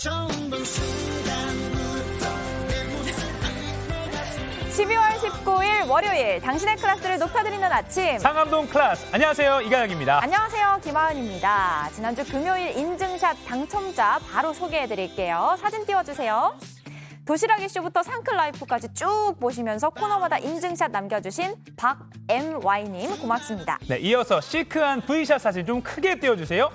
처음 본 순간부터 내 모습이 12월 19일 월요일 당신의 클래스를 높여드리는 아침. 상암동 클래스. 안녕하세요. 이가혁입니다. 안녕하세요. 김하은입니다. 지난주 금요일 인증샷 당첨자 바로 소개해드릴게요. 사진 띄워주세요. 도시락 이슈부터 상클라이프까지 쭉 보시면서 코너마다 인증샷 남겨주신 박MY님 고맙습니다. 네, 이어서 시크한 V샷 사진 좀 크게 띄워주세요.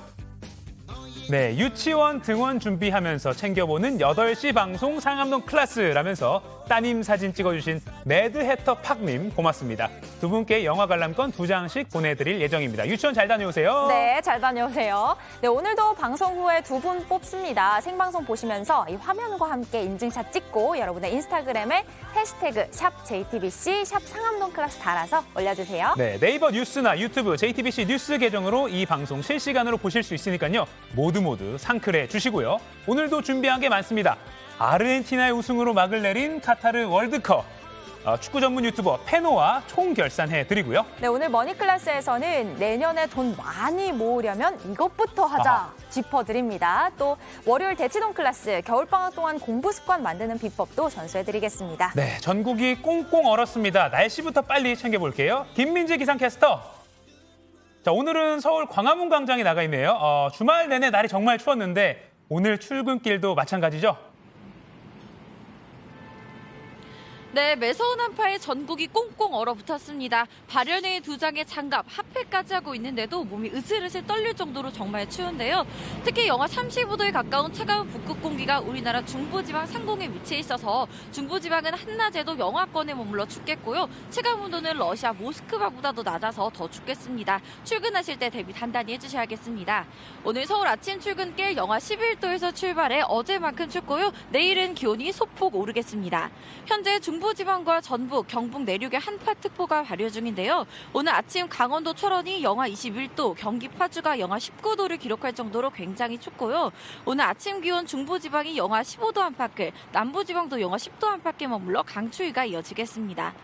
네, 유치원 등원 준비하면서 챙겨보는 8시 방송 상암동 클래스라면서 따님 사진 찍어주신 매드해터 팍님 고맙습니다. 두 분께 영화 관람권 2장씩 보내드릴 예정입니다. 유치원 잘 다녀오세요. 네, 잘 다녀오세요. 네, 오늘도 방송 후에 2분 뽑습니다. 생방송 보시면서 이 화면과 함께 인증샷 찍고 여러분의 인스타그램에 해시태그 샵 JTBC 샵 상암동 클래스 달아서 올려주세요. 네, 네이버 뉴스나 유튜브 JTBC 뉴스 계정으로 이 방송 실시간으로 보실 수 있으니까요. 모두 상클해 주시고요. 오늘도 준비한 게 많습니다. 아르헨티나의 우승으로 막을 내린 카타르 월드컵. 축구 전문 유튜버 페노와 총결산해 드리고요. 네, 오늘 머니클래스에서는 내년에 돈 많이 모으려면 이것부터 하자 짚어드립니다. 또 월요일 대치동 클래스 겨울방학 동안 공부 습관 만드는 비법도 전수해드리겠습니다. 네, 전국이 꽁꽁 얼었습니다. 날씨부터 빨리 챙겨볼게요. 김민지 기상캐스터. 자, 오늘은 서울 광화문 광장에 나가 있네요. 주말 내내 날이 정말 추웠는데 오늘 출근길도 마찬가지죠? 네, 매서운 한파에 전국이 꽁꽁 얼어붙었습니다. 발열내의 2장의 장갑, 핫팩까지 하고 있는데도 몸이 으슬으슬 떨릴 정도로 정말 추운데요. 특히 영하 35도에 가까운 차가운 북극 공기가 우리나라 중부지방 상공에 위치해 있어서 중부지방은 한낮에도 영하권에 머물러 춥겠고요. 체감 온도는 러시아 모스크바보다도 낮아서 더 춥겠습니다. 출근하실 때 대비 단단히 해주셔야겠습니다. 오늘 서울 아침 출근길 영하 11도에서 출발해 어제만큼 춥고요. 내일은 기온이 소폭 오르겠습니다. 현재 중부지방과 전북, 경북 내륙에 한파특보가 발효 중인데요. 오늘 아침 강원도 철원이 영하 21도, 경기 파주가 영하 19도를 기록할 정도로 굉장히 춥고요. 오늘 아침 기온 중부지방이 영하 15도 안팎을, 남부지방도 영하 10도 안팎에 머물러 강추위가 이어지겠습니다.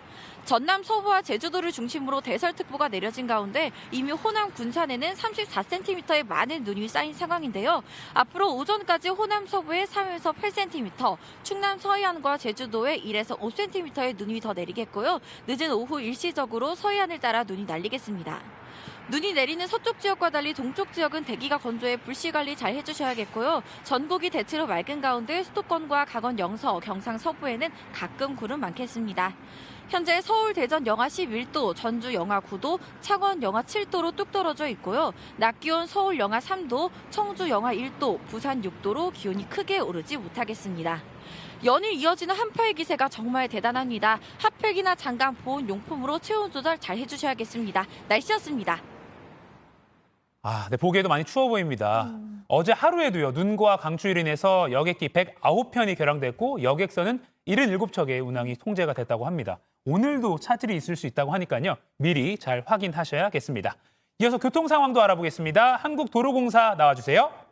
전남 서부와 제주도를 중심으로 대설특보가 내려진 가운데 이미 호남 군산에는 34cm의 많은 눈이 쌓인 상황인데요. 앞으로 오전까지 호남 서부에 3에서 8cm, 충남 서해안과 제주도에 1에서 5cm의 눈이 더 내리겠고요. 늦은 오후 일시적으로 서해안을 따라 눈이 날리겠습니다. 눈이 내리는 서쪽 지역과 달리 동쪽 지역은 대기가 건조해 불씨 관리 잘 해주셔야겠고요. 전국이 대체로 맑은 가운데 수도권과 강원 영서, 경상 서부에는 가끔 구름 많겠습니다. 현재 서울, 대전 영하 11도, 전주 영하 9도, 창원 영하 7도로 뚝 떨어져 있고요. 낮 기온 서울 영하 3도, 청주 영하 1도, 부산 6도로 기온이 크게 오르지 못하겠습니다. 연일 이어지는 한파의 기세가 정말 대단합니다. 핫팩이나 장갑, 보온 용품으로 체온 조절 잘 해주셔야겠습니다. 날씨였습니다. 네, 보기에도 많이 추워 보입니다. 어제 하루에도요, 눈과 강추위로 인해서 여객기 109편이 결항됐고 여객선은 77척의 운항이 통제가 됐다고 합니다. 오늘도 차질이 있을 수 있다고 하니까요. 미리 잘 확인하셔야겠습니다. 이어서 교통 상황도 알아보겠습니다. 한국도로공사 나와주세요.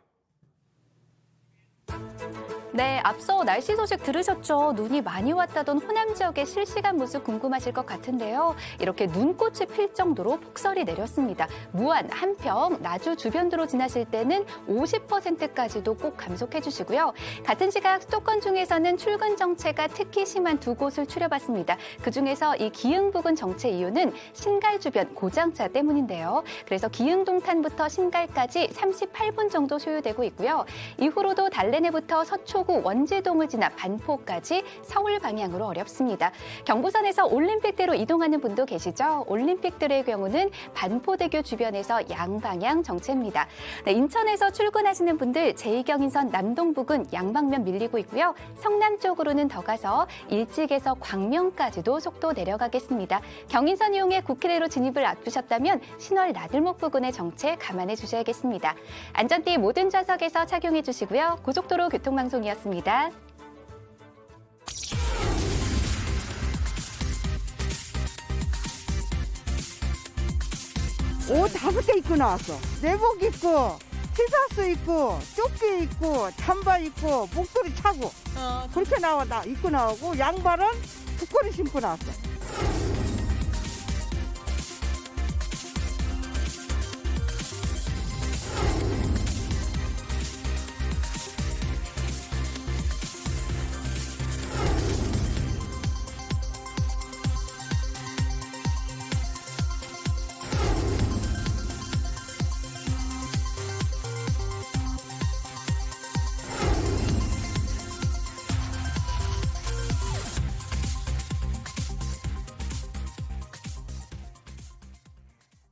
네, 앞서 날씨 소식 들으셨죠? 눈이 많이 왔다던 호남 지역의 실시간 모습 궁금하실 것 같은데요. 이렇게 눈꽃이 필 정도로 폭설이 내렸습니다. 무안, 한평, 나주 주변도로 지나실 때는 50%까지도 꼭 감속해 주시고요. 같은 시각 수도권 중에서는 출근 정체가 특히 심한 2곳을 추려봤습니다. 그중에서 이 기흥 부근 정체 이유는 신갈 주변 고장차 때문인데요. 그래서 기흥동탄부터 신갈까지 38분 정도 소요되고 있고요. 이후로도 달래내부터 서초구 원지동을 지나 반포까지 서울 방향으로 어렵습니다. 경부선에서 올림픽대로 이동하는 분도 계시죠? 올림픽대로의 경우는 반포대교 주변에서 양방향 정체입니다. 네, 인천에서 출근하시는 분들 제2경인선 남동 부근 양방면 밀리고 있고요. 성남 쪽으로는 더 가서 일찍에서 광명까지도 속도 내려가겠습니다. 경인선 이용해 국회대로 진입을 앞두셨다면 신월 나들목 부근의 정체 감안해 주셔야겠습니다. 안전띠 모든 좌석에서 착용해 주시고요. 고속도로 교통방송이었습니다. 옷 5개 입고 나왔어. 내복 입고, 티셔츠 입고, 조끼 입고, 잠바 입고, 목도리 차고. 그렇게 입고 나오고, 양발은 북걸이 신고 나왔어.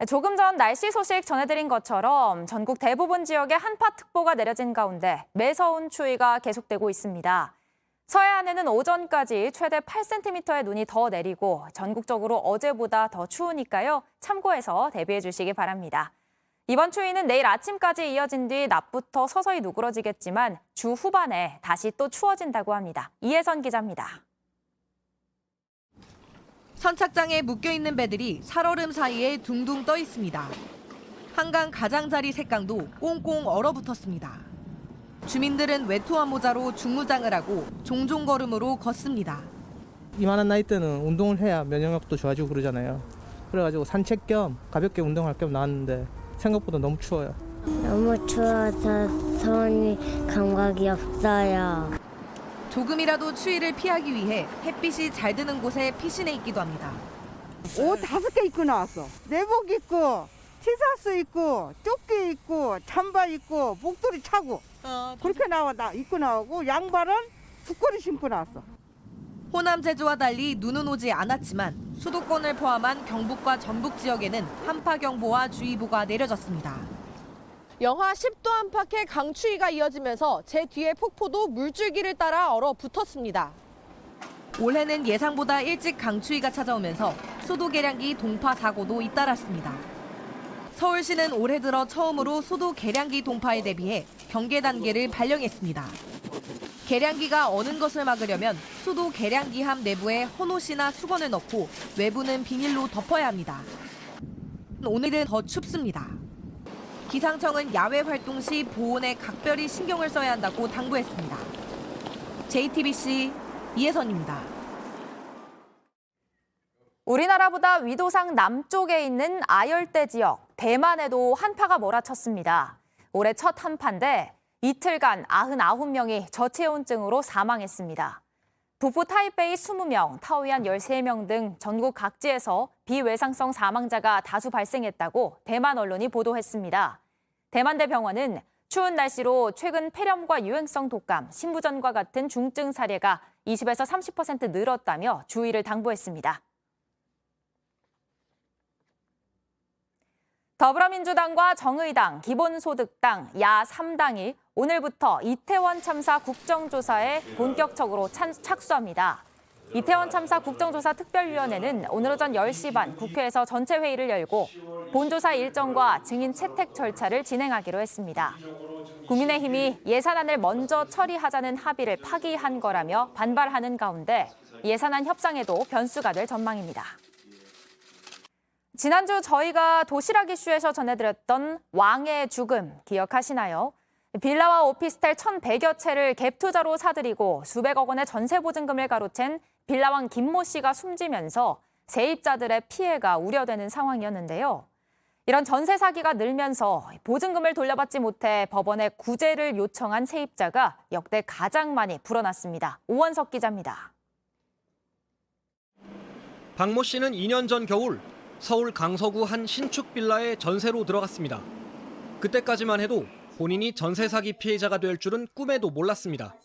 조금 전 날씨 소식 전해드린 것처럼 전국 대부분 지역에 한파특보가 내려진 가운데 매서운 추위가 계속되고 있습니다. 서해안에는 오전까지 최대 8cm의 눈이 더 내리고 전국적으로 어제보다 더 추우니까요. 참고해서 대비해 주시기 바랍니다. 이번 추위는 내일 아침까지 이어진 뒤 낮부터 서서히 누그러지겠지만 주 후반에 다시 또 추워진다고 합니다. 이혜선 기자입니다. 선착장에 묶여있는 배들이 살얼음 사이에 둥둥 떠 있습니다. 한강 가장자리 색강도 꽁꽁 얼어붙었습니다. 주민들은 외투와 모자로 중무장을 하고 종종 걸음으로 걷습니다. 이만한 나이 때는 운동을 해야 면역력도 좋아지고 그러잖아요. 그래가지고 산책 겸 가볍게 운동할 겸 나왔는데 생각보다 너무 추워요. 너무 추워서 손이 감각이 없어요. 조금이라도 추위를 피하기 위해 햇빛이 잘 드는 곳에 피신해 있기도 합니다. 옷 5개 입고 나왔어. 내복 입고, 티셔츠 입고, 조끼 입고, 잠바 입고, 목도리 차고. 그렇게 입고 나오고 양발은 두꺼리 신고 나왔어. 호남 제주와 달리 눈은 오지 않았지만 수도권을 포함한 경북과 전북 지역에는 한파경보와 주의보가 내려졌습니다. 영하 10도 안팎의 강추위가 이어지면서 제 뒤에 폭포도 물줄기를 따라 얼어붙었습니다. 올해는 예상보다 일찍 강추위가 찾아오면서 수도 계량기 동파 사고도 잇따랐습니다. 서울시는 올해 들어 처음으로 수도 계량기 동파에 대비해 경계 단계를 발령했습니다. 계량기가 어는 것을 막으려면 수도 계량기함 내부에 헌옷이나 수건을 넣고 외부는 비닐로 덮어야 합니다. 오늘은 더 춥습니다. 기상청은 야외 활동 시 보온에 각별히 신경을 써야 한다고 당부했습니다. JTBC 이혜선입니다. 우리나라보다 위도상 남쪽에 있는 아열대 지역, 대만에도 한파가 몰아쳤습니다. 올해 첫 한파인데 이틀간 99명이 저체온증으로 사망했습니다. 북부 타이베이 20명, 타오이안 13명 등 전국 각지에서 비외상성 사망자가 다수 발생했다고 대만 언론이 보도했습니다. 대만대 병원은 추운 날씨로 최근 폐렴과 유행성 독감, 신부전과 같은 중증 사례가 20에서 30% 늘었다며 주의를 당부했습니다. 더불어민주당과 정의당, 기본소득당, 야3당이 오늘부터 이태원 참사 국정조사에 본격적으로 착수합니다. 이태원 참사 국정조사 특별위원회는 오늘 오전 10시 반 국회에서 전체 회의를 열고 본조사 일정과 증인 채택 절차를 진행하기로 했습니다. 국민의힘이 예산안을 먼저 처리하자는 합의를 파기한 거라며 반발하는 가운데 예산안 협상에도 변수가 될 전망입니다. 지난주 저희가 도시락 이슈에서 전해드렸던 왕의 죽음 기억하시나요? 빌라와 오피스텔 1,100여 채를 갭투자로 사들이고 수백억 원의 전세보증금을 가로챈 빌라왕 김모 씨가 숨지면서 세입자들의 피해가 우려되는 상황이었는데요. 이런 전세 사기가 늘면서 보증금을 돌려받지 못해 법원에 구제를 요청한 세입자가 역대 가장 많이 불어났습니다. 오원석 기자입니다. 박모 씨는 2년 전 겨울 서울 강서구 한 신축 빌라에 전세로 들어갔습니다. 그때까지만 해도 본인이 전세 사기 피해자가 될 줄은 꿈에도 몰랐습니다.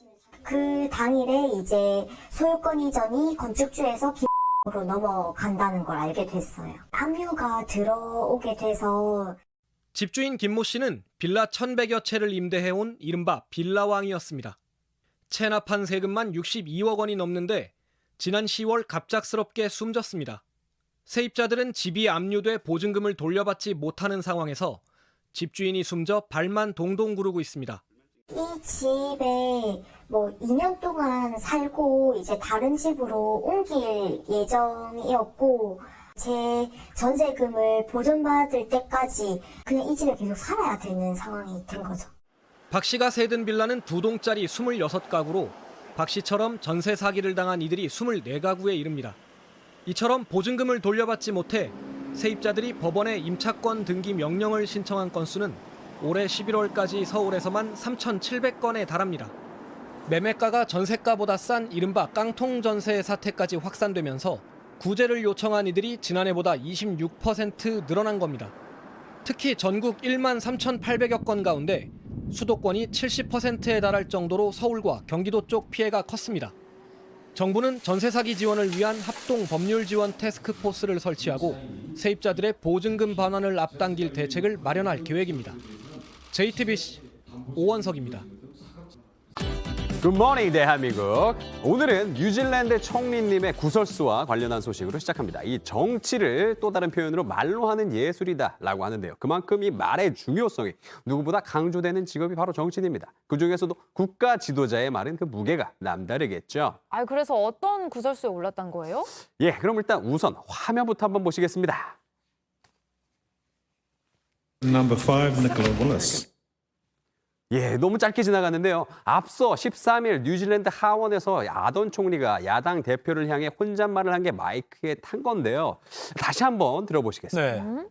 그 당일에 이제 소유권 이전이 건축주에서 기업으로 넘어간다는 걸 알게 됐어요. 압류가 들어오게 돼서 집주인 김모 씨는 빌라 1,100여 채를 임대해온 이른바 빌라왕이었습니다. 체납한 세금만 62억 원이 넘는데 지난 10월 갑작스럽게 숨졌습니다. 세입자들은 집이 압류돼 보증금을 돌려받지 못하는 상황에서 집주인이 숨져 발만 동동 구르고 있습니다. 이 집에 2년 동안 살고 이제 다른 집으로 옮길 예정이었고 제 전세금을 보전받을 때까지 그냥 이 집에 계속 살아야 되는 상황이 된 거죠. 박 씨가 세든 빌라는 2동짜리 26가구로 박 씨처럼 전세 사기를 당한 이들이 24가구에 이릅니다. 이처럼 보증금을 돌려받지 못해 세입자들이 법원에 임차권 등기 명령을 신청한 건수는 올해 11월까지 서울에서만 3,700건에 달합니다. 매매가가 전세가보다 싼 이른바 깡통 전세 사태까지 확산되면서 구제를 요청한 이들이 지난해보다 26% 늘어난 겁니다. 특히 전국 1만 3,800여 건 가운데 수도권이 70%에 달할 정도로 서울과 경기도 쪽 피해가 컸습니다. 정부는 전세 사기 지원을 위한 합동 법률 지원 태스크포스를 설치하고 세입자들의 보증금 반환을 앞당길 대책을 마련할 계획입니다. JTBC 오원석입니다. 굿모닝 대한민국. 오늘은 뉴질랜드 총리님의 구설수와 관련한 소식으로 시작합니다. 이 정치를 또 다른 표현으로 말로 하는 예술이다라고 하는데요. 그만큼 이 말의 중요성이 누구보다 강조되는 직업이 바로 정치인입니다. 그중에서도 국가 지도자의 말은 그 무게가 남다르겠죠. 그래서 어떤 구설수에 올랐던 거예요? 예, 그럼 일단 우선 화면부터 한번 보시겠습니다. Number 5 in the global list. 예, 너무 짧게 지나갔는데요. 앞서 13일 뉴질랜드 하원에서 아던 총리가 야당 대표를 향해 혼잣말을 한 게 마이크에 탄 건데요. 다시 한번 들어보시겠습니다. 네.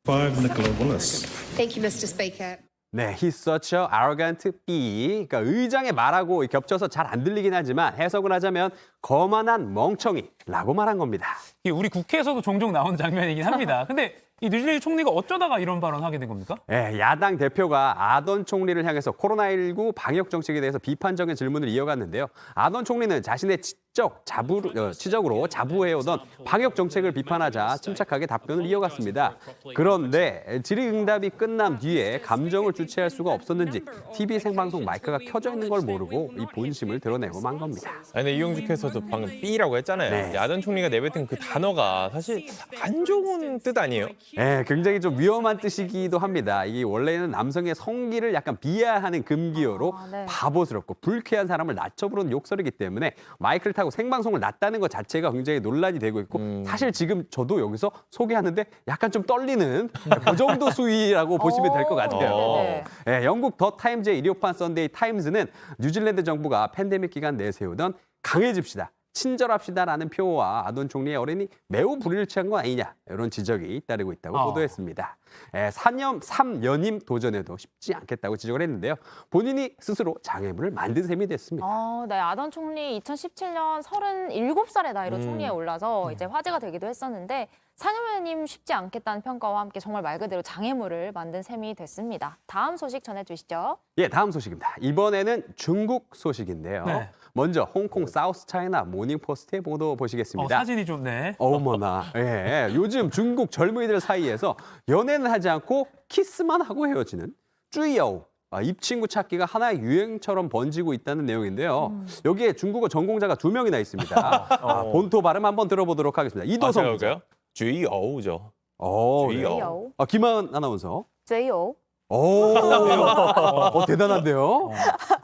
5 in the global list. Thank you, Mr. Speaker. 네, he's such a arrogant bee. 그러니까 의장의 말하고 겹쳐서 잘 안 들리긴 하지만 해석을 하자면 거만한 멍청이라고 말한 겁니다. 이게 우리 국회에서도 종종 나오는 장면이긴 합니다. 근데 이 뉴질랜드 총리가 어쩌다가 이런 발언하게 된 겁니까? 네, 야당 대표가 아던 총리를 향해서 코로나19 방역 정책에 대해서 비판적인 질문을 이어갔는데요. 아던 총리는 자신의 치적으로 자부해오던 방역 정책을 비판하자 침착하게 답변을 이어갔습니다. 그런데 질의응답이 끝난 뒤에 감정을 주체할 수가 없었는지 TV 생방송 마이크가 켜져 있는 걸 모르고 이 본심을 드러내고 만 겁니다. 근데 이용주께서도 방금 삐라고 했잖아요. 네. 야던 총리가 내뱉은 그 단어가 사실 안 좋은 뜻 아니에요? 네, 굉장히 좀 위험한 뜻이기도 합니다. 이게 원래는 남성의 성기를 약간 비하하는 금기어로 네. 바보스럽고 불쾌한 사람을 낮춰 부르는 욕설이기 때문에 마이크를 타고 생방송을 놨다는 것 자체가 굉장히 논란이 되고 있고 사실 지금 저도 여기서 소개하는데 약간 좀 떨리는 그 정도 수위라고 보시면 될 것 같아요. 네, 영국 더 타임즈의 일요판 썬데이 타임즈는 뉴질랜드 정부가 팬데믹 기간 내세우던 강해집시다, 친절합시다라는 표와 아돈 총리의 어른이 매우 불일치한 거 아니냐, 이런 지적이 잇따르고 있다고 보도했습니다. 3연임 도전에도 쉽지 않겠다고 지적을 했는데요. 본인이 스스로 장애물을 만든 셈이 됐습니다. 네, 아던 총리 2017년 37살의 나이로 총리에 올라서 이제 화제가 되기도 했었는데 4년임 쉽지 않겠다는 평가와 함께 정말 말 그대로 장애물을 만든 셈이 됐습니다. 다음 소식 전해주시죠. 예, 다음 소식입니다. 이번에는 중국 소식인데요. 네. 먼저 홍콩 사우스 차이나 모닝포스트의 보도 보시겠습니다. 사진이 좀 네. 어머나. 예, 요즘 중국 젊은이들 사이에서 연애는 하지 않고 키스만 하고 헤어지는 쭈이여우, 입 친구 찾기가 하나의 유행처럼 번지고 있다는 내용인데요. 여기에 중국어 전공자가 2명이나 있습니다. 본토 발음 한번 들어보도록 하겠습니다. 이도성 기자. 쥐어우죠. 쥐어우. 김하은 아나운서. 쯔이오. 대단한데요.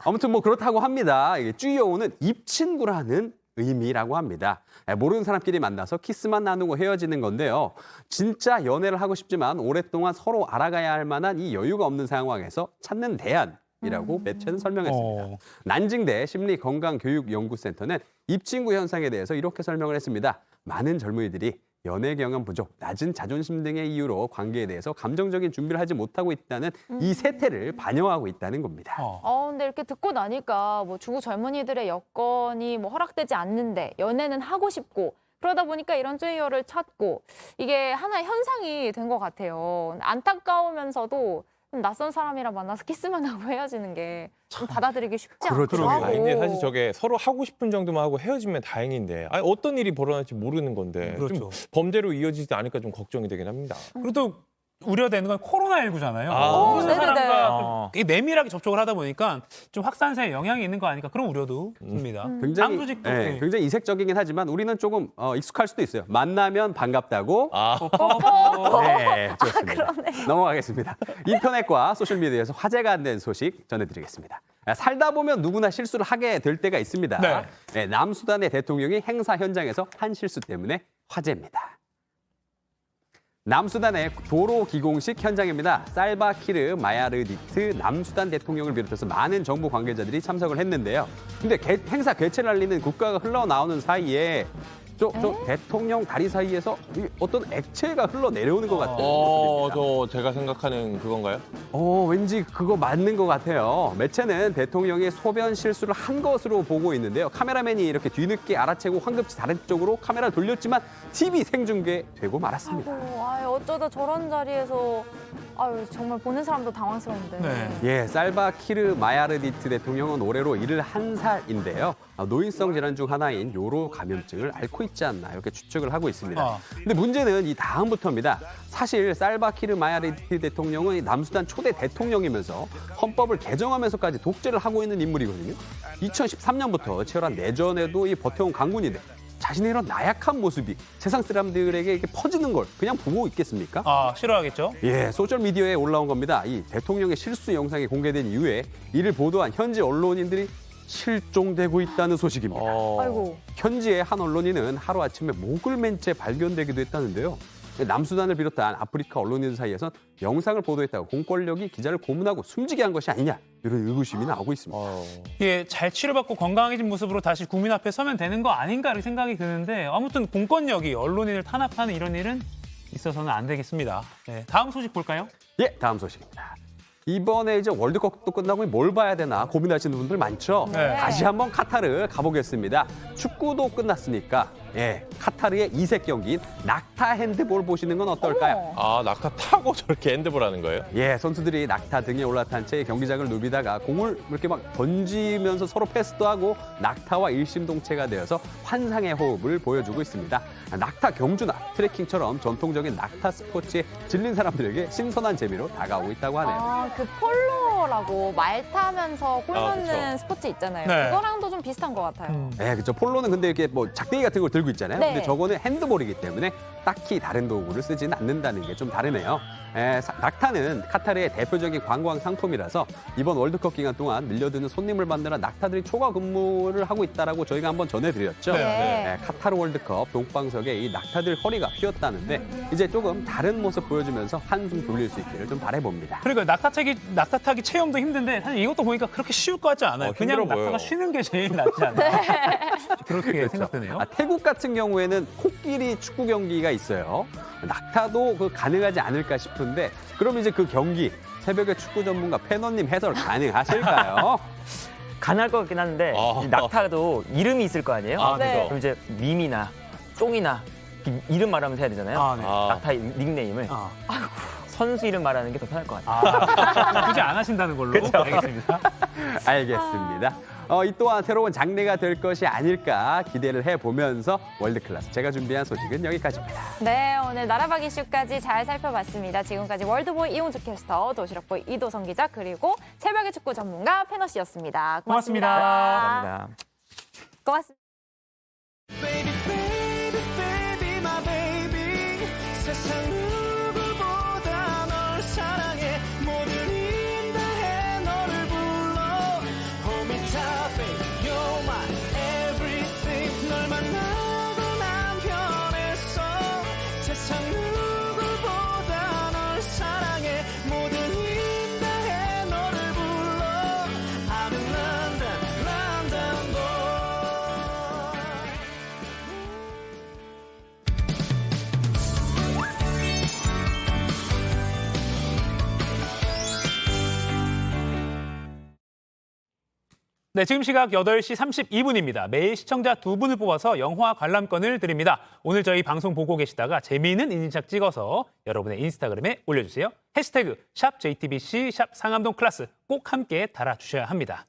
아무튼 뭐 그렇다고 합니다. 이게 쭈이오우는 입 친구라는 의미라고 합니다. 모르는 사람끼리 만나서 키스만 나누고 헤어지는 건데요. 진짜 연애를 하고 싶지만 오랫동안 서로 알아가야 할 만한 이 여유가 없는 상황에서 찾는 대안이라고 매체는 설명했습니다. 난징대 심리건강교육연구센터는 입친구 현상에 대해서 이렇게 설명을 했습니다. 많은 젊은이들이 연애 경험 부족, 낮은 자존심 등의 이유로 관계에 대해서 감정적인 준비를 하지 못하고 있다는 이 세태를 반영하고 있다는 겁니다. 근데 이렇게 듣고 나니까 뭐 중국 젊은이들의 여건이 뭐 허락되지 않는데 연애는 하고 싶고 그러다 보니까 이런 쯔이어를 찾고 이게 하나의 현상이 된 것 같아요. 안타까우면서도 좀 낯선 사람이랑 만나서 키스만 하고 헤어지는 게 좀 받아들이기 쉽지 않기도 하고. 근데 사실 저게 서로 하고 싶은 정도만 하고 헤어지면 다행인데 어떤 일이 벌어날지 모르는 건데 좀 범죄로 이어지지 않을까 좀 걱정이 되긴 합니다. 그리고 또 우려되는 건 코로나19잖아요. 네네네. 사람과 내밀하게 접촉을 하다 보니까 좀 확산세에 영향이 있는 거 아닐까 그런 우려도 듭니다. 굉장히, 다음 소식도 굉장히 이색적이긴 하지만 우리는 조금 익숙할 수도 있어요. 만나면 반갑다고. 네, 좋습니다. 넘어가겠습니다. 인터넷과 소셜미디어에서 화제가 안 된 소식 전해드리겠습니다. 살다 보면 누구나 실수를 하게 될 때가 있습니다. 네, 남수단의 대통령이 행사 현장에서 한 실수 때문에 화제입니다. 남수단의 도로 기공식 현장입니다. 살바키르 마야르디트 남수단 대통령을 비롯해서 많은 정부 관계자들이 참석을 했는데요. 근데 행사 개최를 알리는 국가가 흘러나오는 사이에 저 대통령 다리 사이에서 어떤 액체가 흘러내려오는 것 같아요. 저 제가 생각하는 그건가요? 왠지 그거 맞는 것 같아요. 매체는 대통령이 소변 실수를 한 것으로 보고 있는데요. 카메라맨이 이렇게 뒤늦게 알아채고 황급히 다른 쪽으로 카메라를 돌렸지만 TV 생중계되고 말았습니다. 아이고, 어쩌다 저런 자리에서 정말 보는 사람도 당황스러운데. 네. 예, 살바키르 마야르디트 대통령은 올해로 71살인데요. 노인성 질환 중 하나인 요로 감염증을 앓고 있지 않나 이렇게 추측을 하고 있습니다. 근데 문제는 이 다음부터입니다. 사실 살바키르 마야르디트 대통령은 남수단 초대 대통령이면서 헌법을 개정하면서까지 독재를 하고 있는 인물이거든요. 2013년부터 치열한 내전에도 버텨온 강군인데 자신의 이런 나약한 모습이 세상 사람들에게 이렇게 퍼지는 걸 그냥 보고 있겠습니까? 싫어하겠죠. 예, 소셜미디어에 올라온 겁니다. 이 대통령의 실수 영상이 공개된 이후에 이를 보도한 현지 언론인들이 실종되고 있다는 소식입니다. 아이고. 현지의 한 언론인은 하루아침에 목을 맨 채 발견되기도 했다는데요. 남수단을 비롯한 아프리카 언론인들 사이에선 영상을 보도했다고 공권력이 기자를 고문하고 숨지게 한 것이 아니냐 이런 의구심이 나오고 있습니다. 예, 잘 치료받고 건강해진 모습으로 다시 국민 앞에 서면 되는 거 아닌가 이런 생각이 드는데 아무튼 공권력이 언론인을 탄압하는 이런 일은 있어서는 안 되겠습니다. 네, 다음 소식 볼까요? 예, 다음 소식입니다. 이번에 이제 월드컵도 끝나고 뭘 봐야 되나 고민하시는 분들 많죠? 네. 다시 한번 카타르 가보겠습니다. 축구도 끝났으니까 카타르의 이색 경기인 낙타 핸드볼 보시는 건 어떨까요? 낙타 타고 저렇게 핸드볼 하는 거예요? 예, 선수들이 낙타 등에 올라탄 채 경기장을 누비다가 공을 이렇게 막 던지면서 서로 패스도 하고 낙타와 일심동체가 되어서 환상의 호흡을 보여주고 있습니다. 낙타 경주나 트레킹처럼 전통적인 낙타 스포츠에 질린 사람들에게 신선한 재미로 다가오고 있다고 하네요. 그 폴로라고 말 타면서 골 넣는 그쵸. 스포츠 있잖아요. 네. 그거랑도 좀 비슷한 것 같아요. 네, 그렇죠. 폴로는 근데 이렇게 작대기 같은 걸 들고 있잖아요. 네. 근데 저거는 핸드볼이기 때문에 딱히 다른 도구를 쓰지는 않는다는 게 좀 다르네요. 낙타는 카타르의 대표적인 관광 상품이라서 이번 월드컵 기간 동안 밀려드는 손님을 받느라 낙타들이 초과 근무를 하고 있다라고 저희가 한번 전해드렸죠. 네. 카타르 월드컵 동방석에 이 낙타들 허리가 휘었다는데 이제 조금 다른 모습 보여주면서 한숨 돌릴 수 있기를 좀 바라봅니다. 그러니까 낙타 타기 체험도 힘든데 사실 이것도 보니까 그렇게 쉬울 것 같지 않아요. 그냥 힘들어 낙타가 보여요. 쉬는 게 제일 낫지 않나. 그렇게 생각되네요. 태국 같은 경우에는 코끼리 축구 경기가 있어요. 낙타도 가능하지 않을까 싶은데 그럼 이제 그 경기 새벽에 축구 전문가 패너님 해설 가능하실까요? 가능할 것 같긴 한데 이 낙타도 이름이 있을 거 아니에요? 네. 그럼 이제 밈이나 쫑이나 이름 말하면서 해야 되잖아요. 네. 낙타 닉네임을. 선수 이름 말하는 게 더 편할 것 같아요. 굳이 안 하신다는 걸로. 그쵸? 알겠습니다. 알겠습니다. 이 또한 새로운 장르가 될 것이 아닐까 기대를 해보면서 월드클래스 제가 준비한 소식은 여기까지입니다. 네, 오늘 나라박 이슈까지 잘 살펴봤습니다. 지금까지 월드보이 이용주 캐스터, 도시락보이 이도성 기자, 그리고 새벽의 축구 전문가 패너 씨였습니다. 고맙습니다. 감사합니다. 고맙습니다. Baby, baby, baby, my baby. 세상 누구보다 널 사랑해. 모든 일 다해 너를 불러. Hold me tight, baby, you're my everything. 널 만나고 난 변했어. 세상 누구보다 널 사랑해. 모든 일 다해 너를 불러. I'm in London, London boy. 네, 지금 시각 8시 32분입니다. 매일 시청자 2분을 뽑아서 영화 관람권을 드립니다. 오늘 저희 방송 보고 계시다가 재미있는 인증샷 찍어서 여러분의 인스타그램에 올려주세요. 해시태그 샵JTBC 샵상암동 클래스 꼭 함께 달아주셔야 합니다.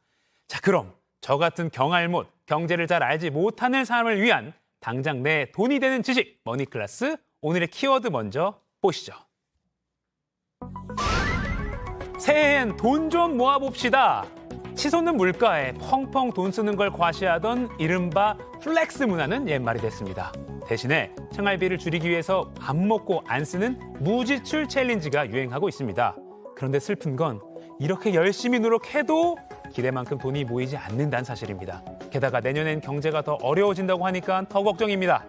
자, 그럼 저 같은 경알못, 경제를 잘 알지 못하는 사람을 위한 당장 내 돈이 되는 지식 머니클래스 오늘의 키워드 먼저 보시죠. 새해엔 돈 좀 모아봅시다. 치솟는 물가에 펑펑 돈 쓰는 걸 과시하던 이른바 플렉스 문화는 옛말이 됐습니다. 대신에 생활비를 줄이기 위해서 밥 먹고 안 쓰는 무지출 챌린지가 유행하고 있습니다. 그런데 슬픈 건 이렇게 열심히 노력해도 기대만큼 돈이 모이지 않는다는 사실입니다. 게다가 내년엔 경제가 더 어려워진다고 하니까 더 걱정입니다.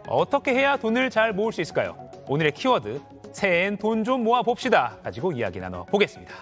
어떻게 해야 돈을 잘 모을 수 있을까요? 오늘의 키워드 새해엔 돈 좀 모아봅시다 가지고 이야기 나눠보겠습니다.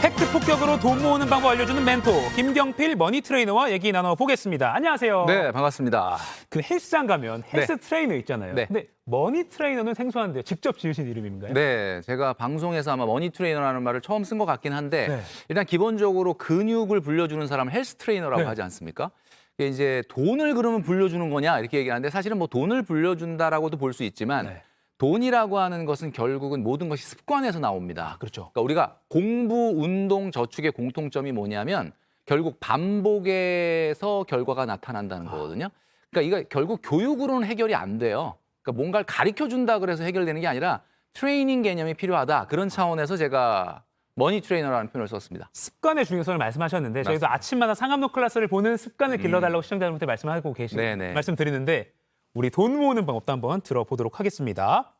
팩트 폭격으로 돈 모으는 방법 알려주는 멘토 김경필 머니 트레이너와 얘기 나눠보겠습니다. 안녕하세요. 네, 반갑습니다. 그 헬스장 가면 헬스 트레이너 있잖아요. 네. 근데 머니 트레이너는 생소한데요. 직접 지으신 이름인가요? 네, 제가 방송에서 아마 머니 트레이너라는 말을 처음 쓴 것 같긴 한데 네. 일단 기본적으로 근육을 불려주는 사람을 헬스 트레이너라고 네. 하지 않습니까? 이게 이제 돈을 그러면 불려주는 거냐 이렇게 얘기하는데 사실은 뭐 돈을 불려준다라고도 볼 수 있지만 네. 돈이라고 하는 것은 결국은 모든 것이 습관에서 나옵니다. 그렇죠. 그러니까 우리가 공부, 운동, 저축의 공통점이 뭐냐면 결국 반복에서 결과가 나타난다는 거거든요. 그러니까 이거 결국 교육으로는 해결이 안 돼요. 그러니까 뭔가를 가르쳐 준다 그래서 해결되는 게 아니라 트레이닝 개념이 필요하다. 그런 차원에서 제가 머니 트레이너라는 표현을 썼습니다. 습관의 중요성을 말씀하셨는데 저희도 아침마다 상암동 클래스를 보는 습관을 길러달라고 시청자분한테 말씀하고 네네. 말씀드리는데 우리 돈 모으는 방법도 한번 들어보도록 하겠습니다.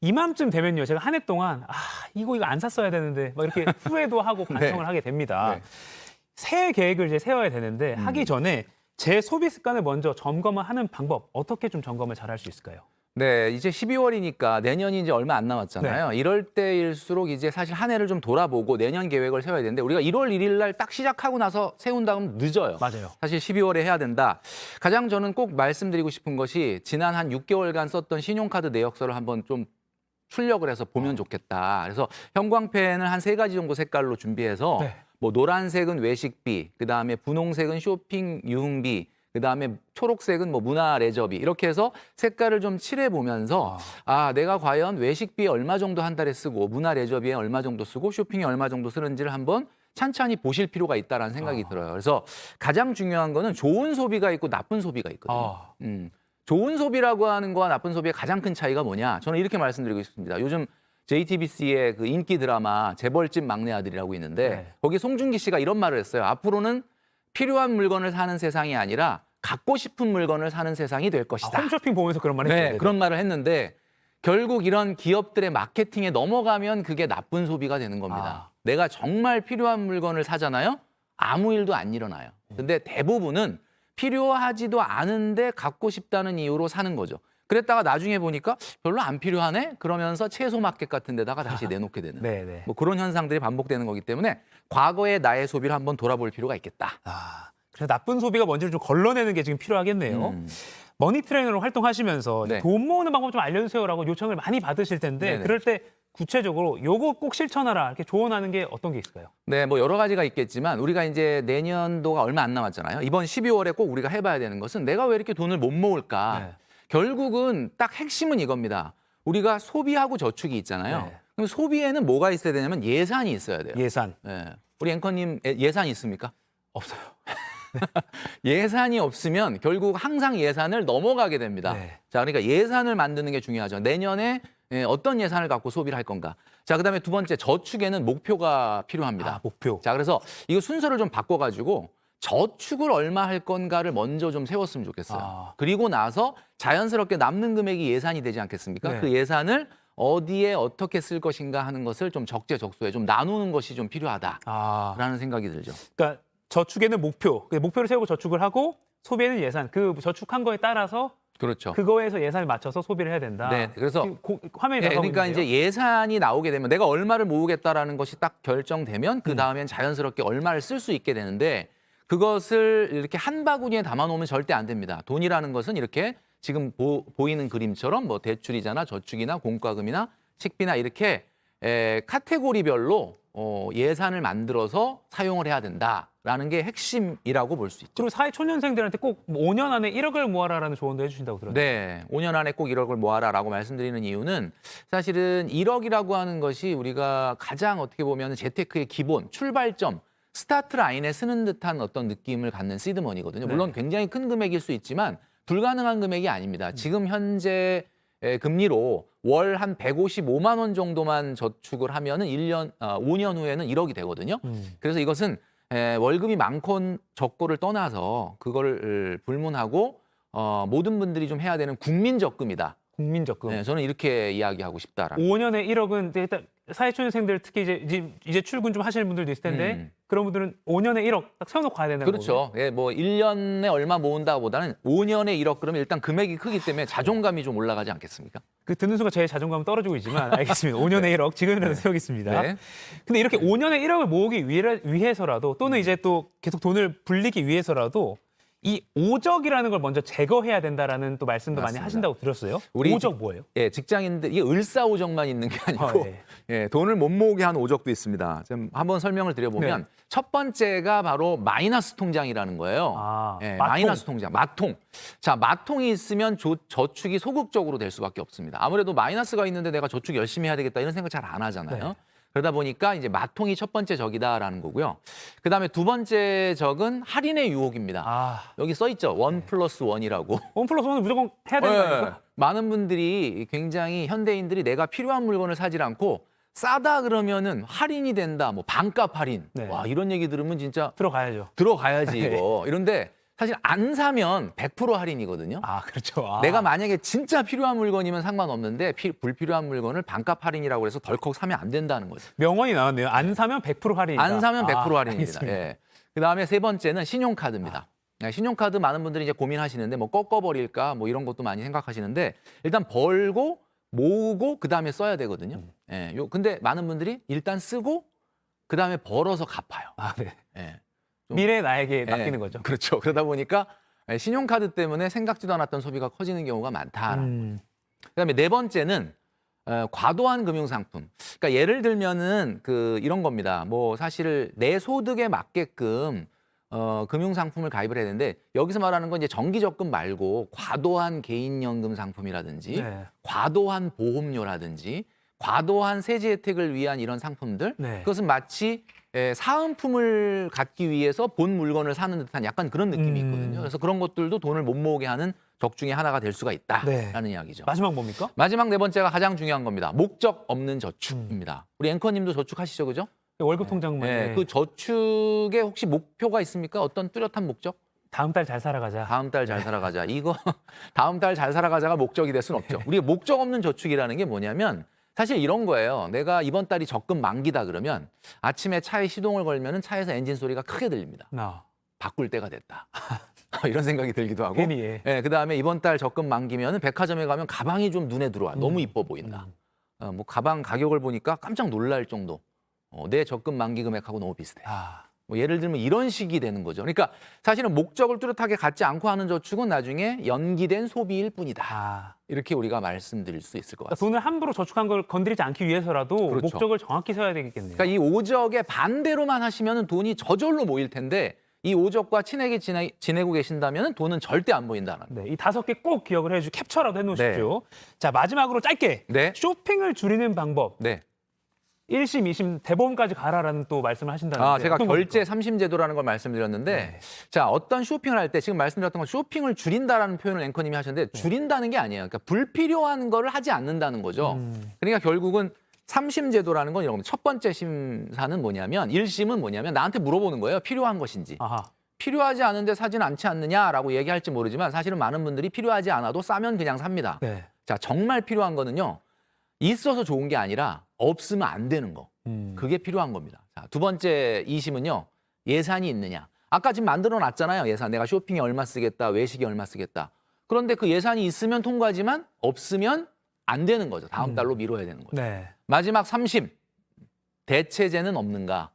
이맘쯤 되면요, 제가 한 해 동안 이거 안 샀어야 되는데 막 이렇게 후회도 하고 반성을 하게 됩니다. 네. 새해 계획을 이제 세워야 되는데 하기 전에 제 소비 습관을 먼저 점검을 하는 방법 어떻게 좀 점검을 잘 할 수 있을까요? 네, 이제 12월이니까 내년이 이제 얼마 안 남았잖아요. 이럴 때일수록 이제 사실 한 해를 좀 돌아보고 내년 계획을 세워야 되는데 우리가 1월 1일 날 딱 시작하고 나서 세운다면 늦어요. 맞아요. 사실 12월에 해야 된다. 가장 저는 꼭 말씀드리고 싶은 것이 지난 한 6개월간 썼던 신용카드 내역서를 한번 좀 출력을 해서 보면 좋겠다. 그래서 형광펜을 한 3가지 정도 색깔로 준비해서 뭐 노란색은 외식비, 그다음에 분홍색은 쇼핑 유흥비, 그다음에 초록색은 뭐 문화 레저비 이렇게 해서 색깔을 좀 칠해 보면서 내가 과연 외식비에 얼마 정도 한 달에 쓰고 문화 레저비에 얼마 정도 쓰고 쇼핑에 얼마 정도 쓰는지를 한번 찬찬히 보실 필요가 있다라는 생각이 들어요. 그래서 가장 중요한 거는 좋은 소비가 있고 나쁜 소비가 있거든요. 좋은 소비라고 하는 거와 나쁜 소비의 가장 큰 차이가 뭐냐? 저는 이렇게 말씀드리고 싶습니다. 요즘 JTBC의 그 인기 드라마 재벌집 막내 아들이라고 있는데 거기 송중기 씨가 이런 말을 했어요. 앞으로는 필요한 물건을 사는 세상이 아니라 갖고 싶은 물건을 사는 세상이 될 것이다. 홈쇼핑 보면서 그런 말을 했죠. 네, 그런 말을 했는데 결국 이런 기업들의 마케팅에 넘어가면 그게 나쁜 소비가 되는 겁니다. 내가 정말 필요한 물건을 사잖아요. 아무 일도 안 일어나요. 근데 대부분은 필요하지도 않은데 갖고 싶다는 이유로 사는 거죠. 그랬다가 나중에 보니까 별로 안 필요하네? 그러면서 채소 마켓 같은 데다가 다시 내놓게 되는 뭐 그런 현상들이 반복되는 거기 때문에 과거의 나의 소비를 한번 돌아볼 필요가 있겠다. 그래서 나쁜 소비가 뭔지를 좀 걸러내는 게 지금 필요하겠네요. 머니 트레이너로 활동하시면서 돈 모으는 방법 좀 알려주세요라고 요청을 많이 받으실 텐데 네네. 그럴 때 구체적으로 요거 꼭 실천하라 이렇게 조언하는 게 어떤 게 있을까요? 네, 뭐 여러 가지가 있겠지만 우리가 이제 내년도가 얼마 안 남았잖아요. 이번 12월에 꼭 우리가 해봐야 되는 것은 내가 왜 이렇게 돈을 못 모을까? 결국은 딱 핵심은 이겁니다. 우리가 소비하고 저축이 있잖아요. 그럼 소비에는 뭐가 있어야 되냐면 예산이 있어야 돼요. 예산. 우리 앵커님 예산 있습니까? 없어요. 예산이 없으면 결국 항상 예산을 넘어가게 됩니다. 자, 그러니까 예산을 만드는 게 중요하죠. 내년에 어떤 예산을 갖고 소비를 할 건가. 자, 그다음에 두 번째 저축에는 목표가 필요합니다. 목표. 자, 그래서 이거 순서를 좀 바꿔가지고 저축을 얼마 할 건가를 먼저 좀 세웠으면 좋겠어요. 그리고 나서 자연스럽게 남는 금액이 예산이 되지 않겠습니까? 그 예산을 어디에 어떻게 쓸 것인가 하는 것을 좀 적재적소에 좀 나누는 것이 좀 필요하다라는 생각이 들죠. 그러니까 저축에는 목표를 세우고 저축을 하고 소비에는 예산. 그 저축한 거에 따라서 그렇죠. 그거에서 예산을 맞춰서 소비를 해야 된다. 네, 그래서 화면이 그러니까 이제 예산이 나오게 되면 내가 얼마를 모으겠다라는 것이 딱 결정되면 그 다음엔 자연스럽게 얼마를 쓸 수 있게 되는데 그것을 이렇게 한 바구니에 담아놓으면 절대 안 됩니다. 돈이라는 것은 이렇게 지금 보이는 그림처럼 뭐 대출이자나 저축이나 공과금이나 식비나 이렇게 카테고리별로 예산을 만들어서 사용을 해야 된다라는 게 핵심이라고 볼 수 있죠. 그리고 사회초년생들한테 꼭 5년 안에 1억을 모아라라는 조언도 해주신다고 들었는데. 네, 5년 안에 꼭 1억을 모아라라고 말씀드리는 이유는 사실은 1억이라고 하는 것이 우리가 가장 어떻게 보면 재테크의 기본, 출발점, 스타트 라인에 쓰는 듯한 어떤 느낌을 갖는 시드머니거든요. 물론 굉장히 큰 금액일 수 있지만 불가능한 금액이 아닙니다. 지금 현재 금리로 월 한 155만 원 정도만 저축을 하면은 5년 후에는 1억이 되거든요. 그래서 이것은 월급이 많건 적고를 떠나서 그거를 불문하고 모든 분들이 좀 해야 되는 국민적금이다. 국민적금. 네, 저는 이렇게 이야기하고 싶다라는. 5년에 1억은 일단 사회초년생들 특히 이제 출근 좀 하시는 분들도 있을 텐데 그런 분들은 5년에 1억 딱 세워놓고 가야 되는 거죠. 그렇죠. 예, 뭐 1년에 얼마 모은다보다는 5년에 1억 그러면 일단 금액이 크기 때문에 자존감이 좀 올라가지 않겠습니까? 그 듣는 순간 제 자존감은 떨어지고 있지만 알겠습니다. 5년에 1억 지금이라도 세우겠습니다. 네. 근데 이렇게 5년에 1억을 모으기 위해서라도 또는 이제 또 계속 돈을 불리기 위해서라도 이 오적이라는 걸 먼저 제거해야 된다라는 또 말씀도 많이 맞습니다. 하신다고 들었어요. 우리 오적 뭐예요? 예, 직장인들 이게 을사오적만 있는 게 아니고 네. 예, 돈을 못 모으게 한 오적도 있습니다. 좀 한번 설명을 드려보면 네. 첫 번째가 바로 마이너스 통장이라는 거예요. 예, 마통. 마이너스 통장, 마통. 자, 마통이 있으면 저축이 소극적으로 될 수밖에 없습니다. 아무래도 마이너스가 있는데 내가 저축 열심히 해야 되겠다 이런 생각 잘 안 하잖아요. 네. 그러다 보니까 이제 마통이 첫 번째 적이다라는 거고요. 그다음에 두 번째 적은 할인의 유혹입니다. 여기 써 있죠. 1+1이라고. 1+1은 무조건 해야 되는 거 아닙니까? 많은 분들이 굉장히 현대인들이 내가 필요한 물건을 사지 않고 싸다 그러면은 할인이 된다. 뭐 반값 할인. 네. 와, 이런 얘기 들으면 진짜 들어가야죠. 들어가야지 이거. 이런데 사실 안 사면 100% 할인이거든요. 그렇죠. 내가 만약에 진짜 필요한 물건이면 상관없는데 불필요한 물건을 반값 할인이라고 해서 덜컥 사면 안 된다는 거죠. 명언이 나왔네요. 안 사면 100% 할인이다. 안 사면 100% 할인입니다. 알겠습니다. 예. 그다음에 세 번째는 신용카드입니다. 네, 신용카드 많은 분들이 이제 고민하시는데 뭐 꺾어버릴까 뭐 이런 것도 많이 생각하시는데 일단 벌고 모으고 그다음에 써야 되거든요. 예. 근데 많은 분들이 일단 쓰고 그다음에 벌어서 갚아요. 네. 예. 미래 나에게 맡기는 거죠. 그렇죠. 그러다 보니까 신용카드 때문에 생각지도 않았던 소비가 커지는 경우가 많다. 그다음에 네 번째는 과도한 금융상품. 그러니까 예를 들면은 이런 겁니다. 뭐 사실 내 소득에 맞게끔 금융상품을 가입을 해야 되는데 여기서 말하는 건 이제 정기적금 말고 과도한 개인연금 상품이라든지 네. 과도한 보험료라든지 과도한 세제 혜택을 위한 이런 상품들 네. 그것은 마치 사은품을 갖기 위해서 본 물건을 사는 듯한 약간 그런 느낌이 있거든요. 그래서 그런 것들도 돈을 못 모으게 하는 적 중에 하나가 될 수가 있다라는 이야기죠. 마지막 뭡니까? 마지막 네 번째가 가장 중요한 겁니다. 목적 없는 저축입니다. 우리 앵커님도 저축하시죠, 그죠? 월급 통장만. 네. 그 저축에 혹시 목표가 있습니까? 어떤 뚜렷한 목적? 다음 달 잘 살아가자. 다음 달 잘 살아가자. 이거 다음 달 잘 살아가자가 목적이 될 수는 없죠. 우리가 목적 없는 저축이라는 게 뭐냐면 사실 이런 거예요. 내가 이번 달이 적금 만기다 그러면 아침에 차에 시동을 걸면은 차에서 엔진 소리가 크게 들립니다. 바꿀 때가 됐다. 이런 생각이 들기도 하고. 괜히, 예. 네, 그다음에 이번 달 적금 만기면은 백화점에 가면 가방이 좀 눈에 들어와. 너무 이뻐 보인다. 뭐 가방 가격을 보니까 깜짝 놀랄 정도. 내 적금 만기 금액하고 너무 비슷해. 뭐 예를 들면 이런 식이 되는 거죠. 그러니까 사실은 목적을 뚜렷하게 갖지 않고 하는 저축은 나중에 연기된 소비일 뿐이다. 이렇게 우리가 말씀드릴 수 있을 것 같습니다. 돈을 함부로 저축한 걸 건드리지 않기 위해서라도 그렇죠. 목적을 정확히 세워야 되겠네요. 그러니까 이 오적의 반대로만 하시면 돈이 저절로 모일 텐데 이 오적과 친하게 지내고 계신다면 돈은 절대 안 보인다는. 네, 이 5개 꼭 기억을 해주시고 캡처라도 해놓으십시오. 자, 마지막으로 짧게 쇼핑을 줄이는 방법. 네. 1심, 2심 대법원까지 가라라는 또 말씀을 하신다는데. 제가 결제 3심 제도라는 걸 말씀드렸는데 자, 어떤 쇼핑을 할 때 지금 말씀드렸던 건 쇼핑을 줄인다라는 표현을 앵커님이 하셨는데 줄인다는 게 아니에요. 그러니까 불필요한 거를 하지 않는다는 거죠. 그러니까 결국은 3심 제도라는 건 이런 겁니다. 첫 번째 심사는 뭐냐면 1심은 뭐냐면 나한테 물어보는 거예요. 필요한 것인지. 필요하지 않은데 사진 않지 않느냐라고 얘기할지 모르지만 사실은 많은 분들이 필요하지 않아도 싸면 그냥 삽니다. 자, 정말 필요한 거는요. 있어서 좋은 게 아니라 없으면 안 되는 거. 그게 필요한 겁니다. 자, 두 번째 2심은요. 예산이 있느냐. 아까 지금 만들어 놨잖아요. 예산. 내가 쇼핑에 얼마 쓰겠다. 외식에 얼마 쓰겠다. 그런데 그 예산이 있으면 통과지만 없으면 안 되는 거죠. 다음 달로 미뤄야 되는 거죠. 마지막 3심. 대체제는 없는가.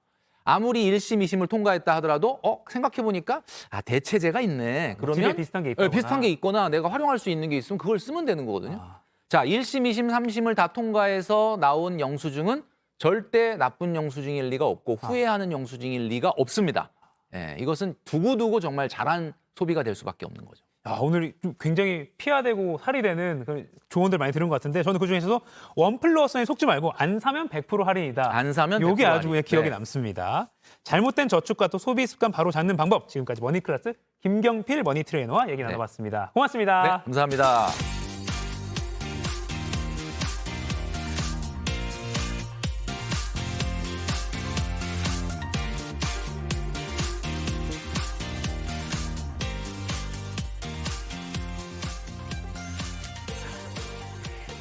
아무리 1심, 2심을 통과했다 하더라도 생각해보니까 대체제가 있네. 그러면 집에 비슷한 게 있거나. 비슷한 게 있거나 내가 활용할 수 있는 게 있으면 그걸 쓰면 되는 거거든요. 자, 1심, 2심, 3심을 다 통과해서 나온 영수증은 절대 나쁜 영수증일 리가 없고 후회하는 영수증일 리가 없습니다. 예, 이것은 두고두고 정말 잘한 소비가 될 수밖에 없는 거죠. 오늘 좀 굉장히 피해야 되고 살이 되는 그런 조언들 많이 들은 것 같은데 저는 그중에서도 1+1에 속지 말고 안 사면 100% 할인이다. 안 사면 100% 요게 아주 할인. 기억에 네. 남습니다. 잘못된 저축과 또 소비 습관 바로 잡는 방법. 지금까지 머니클래스 김경필 머니 트레이너와 얘기 나눠봤습니다. 고맙습니다. 네, 감사합니다.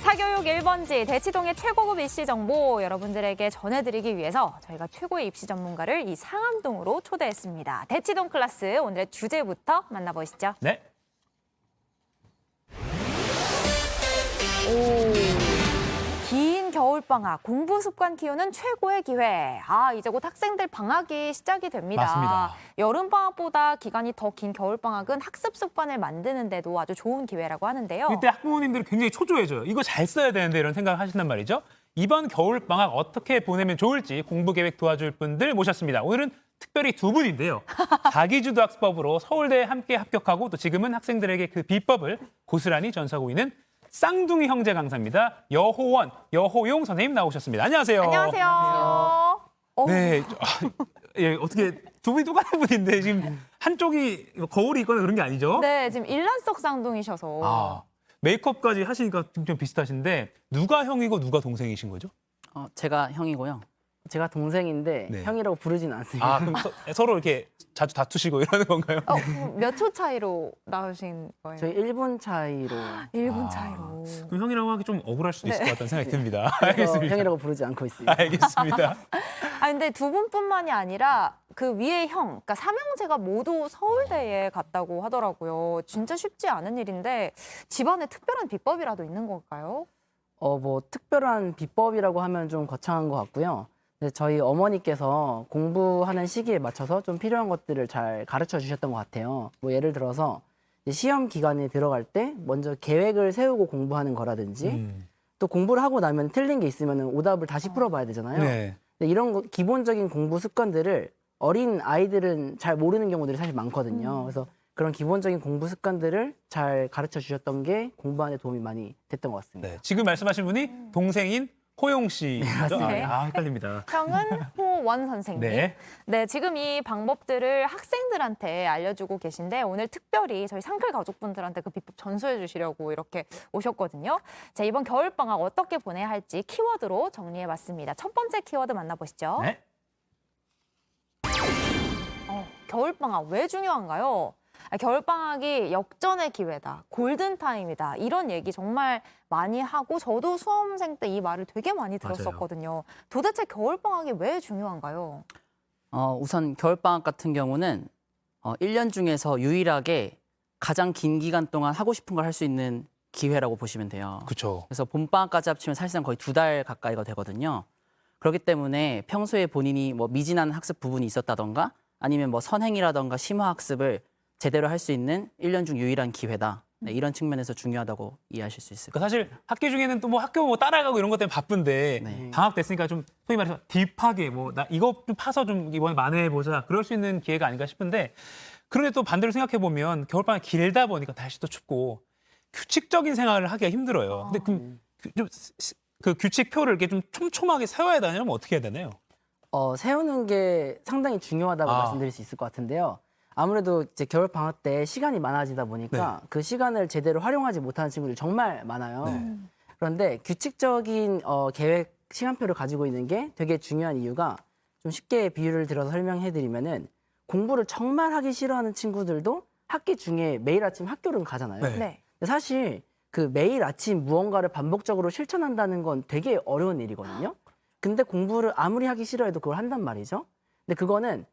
사교육 1번지 대치동의 최고급 입시 정보 여러분들에게 전해드리기 위해서 저희가 최고의 입시 전문가를 이 상암동으로 초대했습니다. 대치동 클래스 오늘의 주제부터 만나보시죠. 네. 긴 겨울방학 공부 습관 키우는 최고의 기회. 이제 곧 학생들 방학이 시작이 됩니다. 맞습니다. 여름방학보다 기간이 더 긴 겨울방학은 학습 습관을 만드는데도 아주 좋은 기회라고 하는데요. 이때 학부모님들이 굉장히 초조해져요. 이거 잘 써야 되는데 이런 생각을 하신단 말이죠. 이번 겨울방학 어떻게 보내면 좋을지 공부 계획 도와줄 분들 모셨습니다. 오늘은 특별히 두 분인데요. 자기주도 학습법으로 서울대에 함께 합격하고 또 지금은 학생들에게 그 비법을 고스란히 전수하고 있는 쌍둥이 형제 강사입니다. 여호원, 여호용 선생님 나오셨습니다. 안녕하세요. 안녕하세요. 네, 예, 어떻게 두 분이 똑같은 분인데 지금 한쪽이 거울이 있거나 그런 게 아니죠? 네, 지금 일란석 쌍둥이셔서. 메이크업까지 하시니까 좀 비슷하신데 누가 형이고 누가 동생이신 거죠? 제가 형이고요. 제가 동생인데 네. 형이라고 부르진 않습니다. 그럼 서로 이렇게 자주 다투시고 이러는 건가요? 몇 초 차이로 나오신 거예요? 저희 1분 차이로. 1분 차이로. 그럼 형이라고 하기 좀 억울할 수도 있을 네. 것 같다는 생각이 듭니다. 그래서 알겠습니다. 형이라고 부르지 않고 있습니다. 알겠습니다. 근데 두 분뿐만이 아니라 그 위에 형, 그러니까 삼형제가 모두 서울대에 갔다고 하더라고요. 진짜 쉽지 않은 일인데 집안에 특별한 비법이라도 있는 걸까요? 뭐 특별한 비법이라고 하면 좀 거창한 것 같고요. 근데 저희 어머니께서 공부하는 시기에 맞춰서 좀 필요한 것들을 잘 가르쳐 주셨던 것 같아요. 뭐 예를 들어서 이제 시험 기간에 들어갈 때 먼저 계획을 세우고 공부하는 거라든지 또 공부를 하고 나면 틀린 게 있으면 오답을 다시 풀어봐야 되잖아요. 네. 근데 이런 기본적인 공부 습관들을 어린 아이들은 잘 모르는 경우들이 사실 많거든요. 그래서 그런 기본적인 공부 습관들을 잘 가르쳐 주셨던 게 공부하는 데 도움이 많이 됐던 것 같습니다. 네, 지금 말씀하신 분이 동생인 호용 씨죠? 네. 헷갈립니다. 형은 호원 선생님. 네. 네, 지금 이 방법들을 학생들한테 알려주고 계신데 오늘 특별히 저희 상클 가족분들한테 그 비법 전수해 주시려고 이렇게 오셨거든요. 자, 이번 겨울방학 어떻게 보내야 할지 키워드로 정리해봤습니다. 첫 번째 키워드 만나보시죠. 네. 겨울방학 왜 중요한가요? 겨울방학이 역전의 기회다, 골든타임이다 이런 얘기 정말 많이 하고 저도 수험생 때 이 말을 되게 많이 들었었거든요. 도대체 겨울방학이 왜 중요한가요? 우선 겨울방학 같은 경우는 1년 중에서 유일하게 가장 긴 기간 동안 하고 싶은 걸 할 수 있는 기회라고 보시면 돼요. 그렇죠. 그래서 봄방학까지 합치면 사실상 거의 2달 가까이가 되거든요. 그렇기 때문에 평소에 본인이 뭐 미진한 학습 부분이 있었다던가 아니면 뭐 선행이라던가 심화 학습을 제대로 할 수 있는 1년 중 유일한 기회다. 네, 이런 측면에서 중요하다고 이해하실 수 있을 거예요. 사실 학기 중에는 또 뭐 학교 뭐 따라가고 이런 것 때문에 바쁜데 방학 됐으니까 좀 소위 말해서 딥하게 뭐 나 이거 좀 파서 좀 이번에 만회해 보자 그럴 수 있는 기회가 아닌가 싶은데 그런데 또 반대로 생각해 보면 겨울방학 길다 보니까 날씨도 춥고 규칙적인 생활을 하기가 힘들어요. 근데 그 규칙표를 이렇게 좀 촘촘하게 세워야 되냐면 어떻게 해야 되나요? 세우는 게 상당히 중요하다고 말씀드릴 수 있을 것 같은데요. 아무래도 이제 겨울 방학 때 시간이 많아지다 보니까 그 시간을 제대로 활용하지 못하는 친구들이 정말 많아요. 그런데 규칙적인 계획 시간표를 가지고 있는 게 되게 중요한 이유가 좀 쉽게 비유를 들어서 설명해 드리면은 공부를 정말 하기 싫어하는 친구들도 학기 중에 매일 아침 학교를 가잖아요. 근데 사실 그 매일 아침 무언가를 반복적으로 실천한다는 건 되게 어려운 일이거든요. 근데 공부를 아무리 하기 싫어해도 그걸 한단 말이죠. 근데 그거는